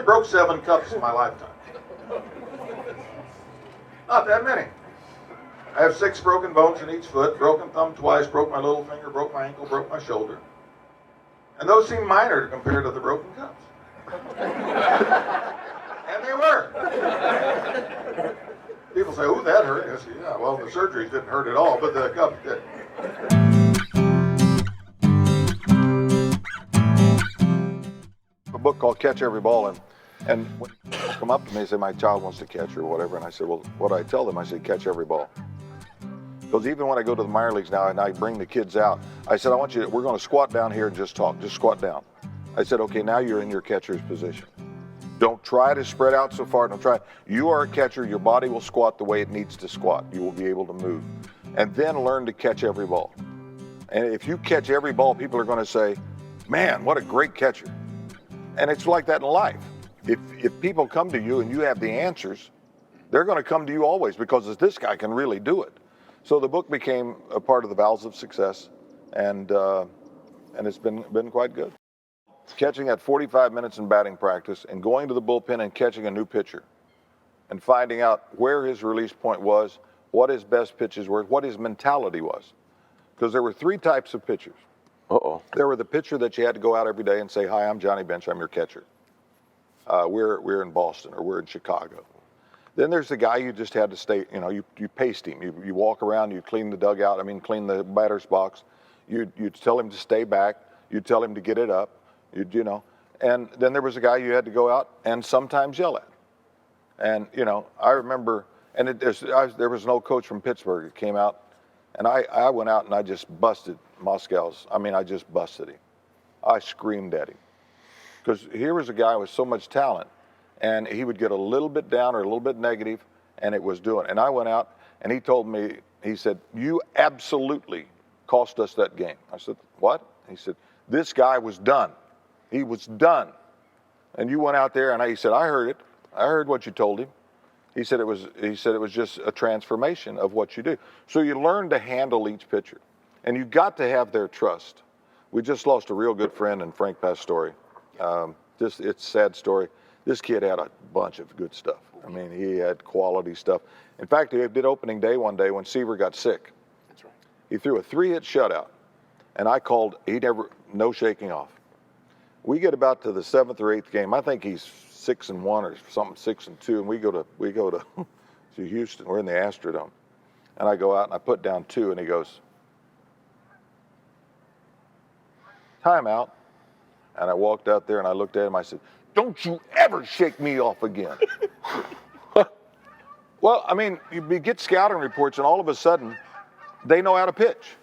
broke 7 cups in my lifetime. Not that many. I have 6 broken bones in each foot, broken thumb twice, broke my little finger, broke my ankle, broke my shoulder. And those seem minor compared to the broken cups. And they were. People say, "Ooh, that hurt." I say, "Yeah, well, the surgeries didn't hurt at all, but the cups did." A book called Catch Every Ball, and when people come up to me and say, "My child wants to catch," or whatever, and I say, "Well, what do I tell them?" I say, "Catch every ball." Because even when I go to the minor leagues now and I bring the kids out, I said, we're going to squat down here and just talk, just squat down. I said, okay, now you're in your catcher's position. Don't try to spread out so far, don't try. You are a catcher, your body will squat the way it needs to squat. You will be able to move. And then learn to catch every ball. And if you catch every ball, people are going to say, "Man, what a great catcher." And it's like that in life. If people come to you and you have the answers, they're going to come to you always because this guy can really do it. So the book became a part of the Vows of Success, and it's been quite good. Catching at 45 minutes in batting practice and going to the bullpen and catching a new pitcher and finding out where his release point was, what his best pitches were, what his mentality was. Because there were 3 types of pitchers. There were the pitcher that you had to go out every day and say, "Hi, I'm Johnny Bench, I'm your catcher. We're in Boston or we're in Chicago." Then there's the guy you just had to stay, you paced him. You walk around, you clean the dugout, clean the batter's box. You'd tell him to stay back. You'd tell him to get it up. And then there was a guy you had to go out and sometimes yell at. And, I remember, and there was an old coach from Pittsburgh that came out, and I went out and I just busted I just busted him. I screamed at him. Because here was a guy with so much talent. And he would get a little bit down or a little bit negative, and it was doing. And I went out, and he told me, he said, "You absolutely cost us that game." I said, "What?" He said, "This guy was done. He was done. And you went out there," and he said, "I heard it. I heard what you told him." He said it was just a transformation of what you do. So you learn to handle each pitcher, and you got to have their trust. We just lost a real good friend in Frank Pastore. It's a sad story. This kid had a bunch of good stuff. He had quality stuff. In fact, he did opening day one day when Seaver got sick. That's right. He threw a 3-hit shutout, and I called, no shaking off. We get about to the 7th or 8th game. I think he's 6-1 or something, 6-2, and we go to to Houston. We're in the Astrodome, and I go out and I put down 2, and he goes, "Timeout." And I walked out there and I looked at him. I said, "Don't you ever shake me off again." Well, you get scouting reports, and all of a sudden, they know how to pitch.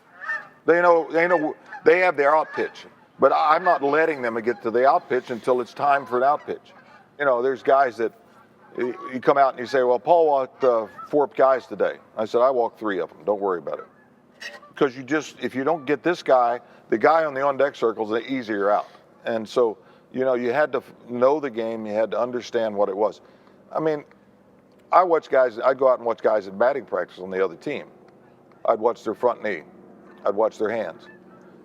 They have their out pitch. But I'm not letting them get to the out pitch until it's time for an out pitch. There's guys that you come out and you say, "Well, Paul walked 4 guys today." I said, "I walked 3 of them. Don't worry about it." Because if you don't get this guy, the guy on the on-deck circle is the easier out. And so, you had to know the game. You had to understand what it was. I'd go out and watch guys in batting practice on the other team. I'd watch their front knee. I'd watch their hands.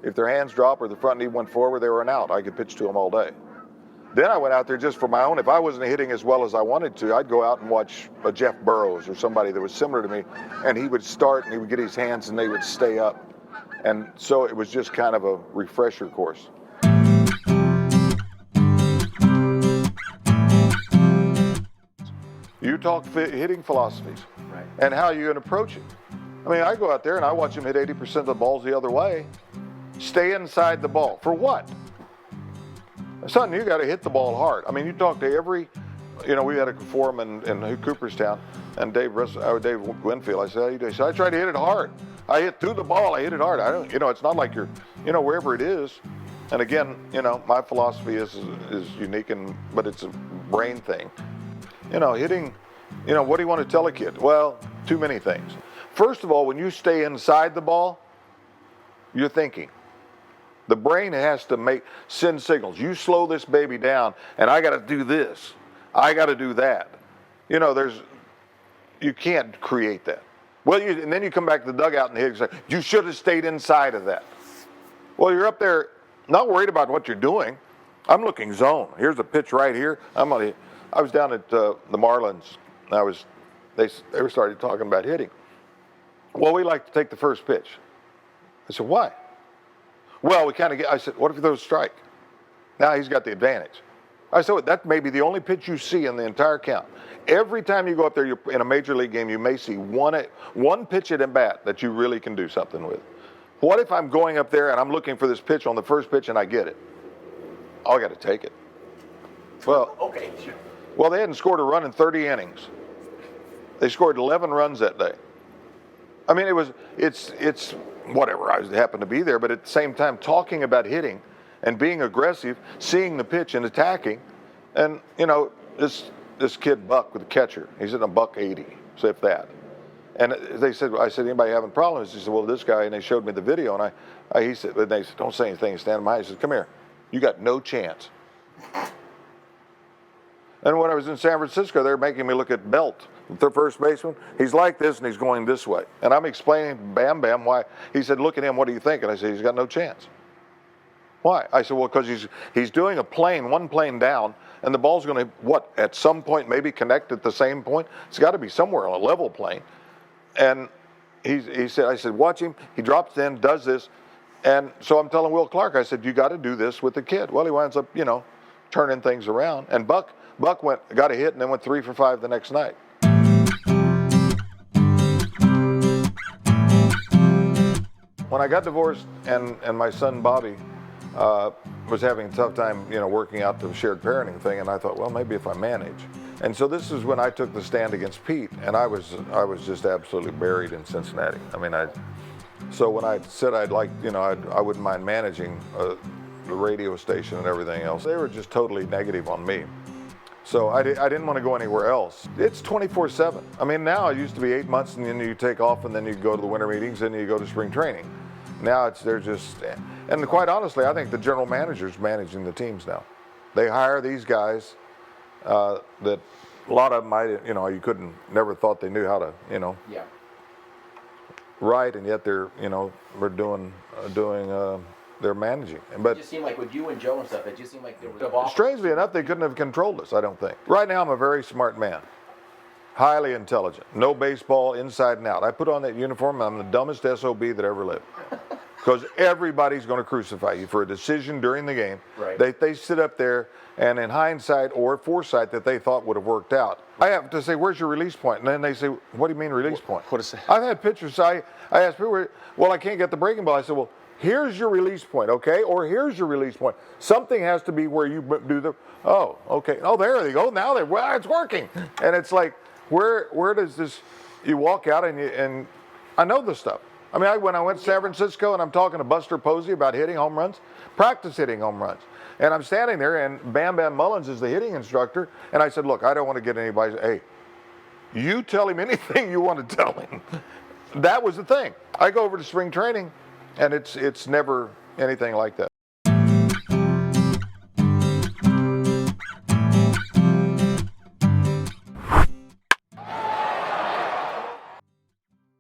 If their hands dropped or the front knee went forward, they were an out. I could pitch to them all day. Then I went out there just for my own. If I wasn't hitting as well as I wanted to, I'd go out and watch a Jeff Burrows or somebody that was similar to me, and he would start and he would get his hands and they would stay up. And so it was just kind of a refresher course. You talk hitting philosophies, right, and how you're going to approach it. I go out there and I watch him hit 80% of the balls the other way. Stay inside the ball. For what? Son, you got to hit the ball hard. You talk to every, we had a forum in Cooperstown, and Dave Winfield, I said, "How you doing?" He said, "I try to hit it hard. I hit through the ball. I hit it hard. I don't, it's not like you're, wherever it is." And again, my philosophy is unique, but it's a brain thing. Hitting, what do you want to tell a kid? Well, too many things. First of all, when you stay inside the ball, you're thinking. The brain has to send signals. You slow this baby down, and I got to do this. I got to do that. You can't create that. Well, and then you come back to the dugout and hit and say, "You should have stayed inside of that." Well, you're up there not worried about what you're doing. I'm looking zone. Here's a pitch right here. I was down at the Marlins. They started talking about hitting. Well, we like to take the first pitch. I said, why? Well, I said, what if he throws a strike? Now he's got the advantage. I said, well, that may be the only pitch you see in the entire count. Every time you go up there in a major league game, you may see one pitch at bat that you really can do something with. What if I'm going up there and I'm looking for this pitch on the first pitch and I get it? I got to take it. Well, okay, sure. Well, they hadn't scored a run in 30 innings. They scored 11 runs that day. I mean, it's whatever. I happened to be there, but at the same time, talking about hitting and being aggressive, seeing the pitch and attacking, and this kid Buck with the catcher, he's at a $180, so if that. And I said, anybody having problems? He said, well, this guy, and they showed me the video, and they said, don't say anything, stand by. He said, come here, you got no chance. And when I was in San Francisco, they were making me look at Belt, the first baseman. He's like this, and he's going this way. And I'm explaining Bam Bam why. He said, look at him, what do you think? And I said, he's got no chance. Why? I said, well, because he's doing one plane down, and the ball's going to, at some point maybe connect at the same point? It's got to be somewhere on a level plane. And I said, watch him. He drops in, does this. And so I'm telling Will Clark, I said, you got to do this with the kid. Well, he winds up, turning things around. And Buck got a hit and then went 3 for 5 the next night. When I got divorced and my son Bobby was having a tough time, working out the shared parenting thing, and I thought, well, maybe if I manage. And so this is when I took the stand against Pete, and I was just absolutely buried in Cincinnati. I mean, so when I said I wouldn't mind managing the radio station and everything else, they were just totally negative on me. So I didn't want to go anywhere else. It's 24/7. I mean, now it used to be 8 months and then you take off and then you go to the winter meetings and you go to spring training. Now and quite honestly, I think the general manager's managing the teams now. They hire these guys that a lot of them, you never thought they knew how to, Yeah. write, and yet they're doing they're managing. But It just seemed like with you and Joe and stuff, it just seemed like there was strangely enough, they couldn't have controlled us, I don't think. Right now, I'm a very smart man. Highly intelligent. Know baseball inside and out. I put on that uniform, I'm the dumbest SOB that ever lived. Because everybody's going to crucify you for a decision during the game. Right. They sit up there, and in hindsight or foresight that they thought would have worked out, I have to say, where's your release point? And then they say, what do you mean release point? What is that? I've had pitchers, I asked people, well, I can't get the breaking ball. I said, well, here's your release point, okay? Or here's your release point. Something has to be where you do okay. Oh, there they go. Now it's working. And it's like, where does this, you walk out and I know this stuff. I mean, when I went to San Francisco and I'm talking to Buster Posey about hitting home runs, practice hitting home runs. And I'm standing there and Bam Bam Mullins is the hitting instructor. And I said, look, I don't want to get anybody, hey, you tell him anything you want to tell him. That was the thing. I go over to spring training and it's never anything like that.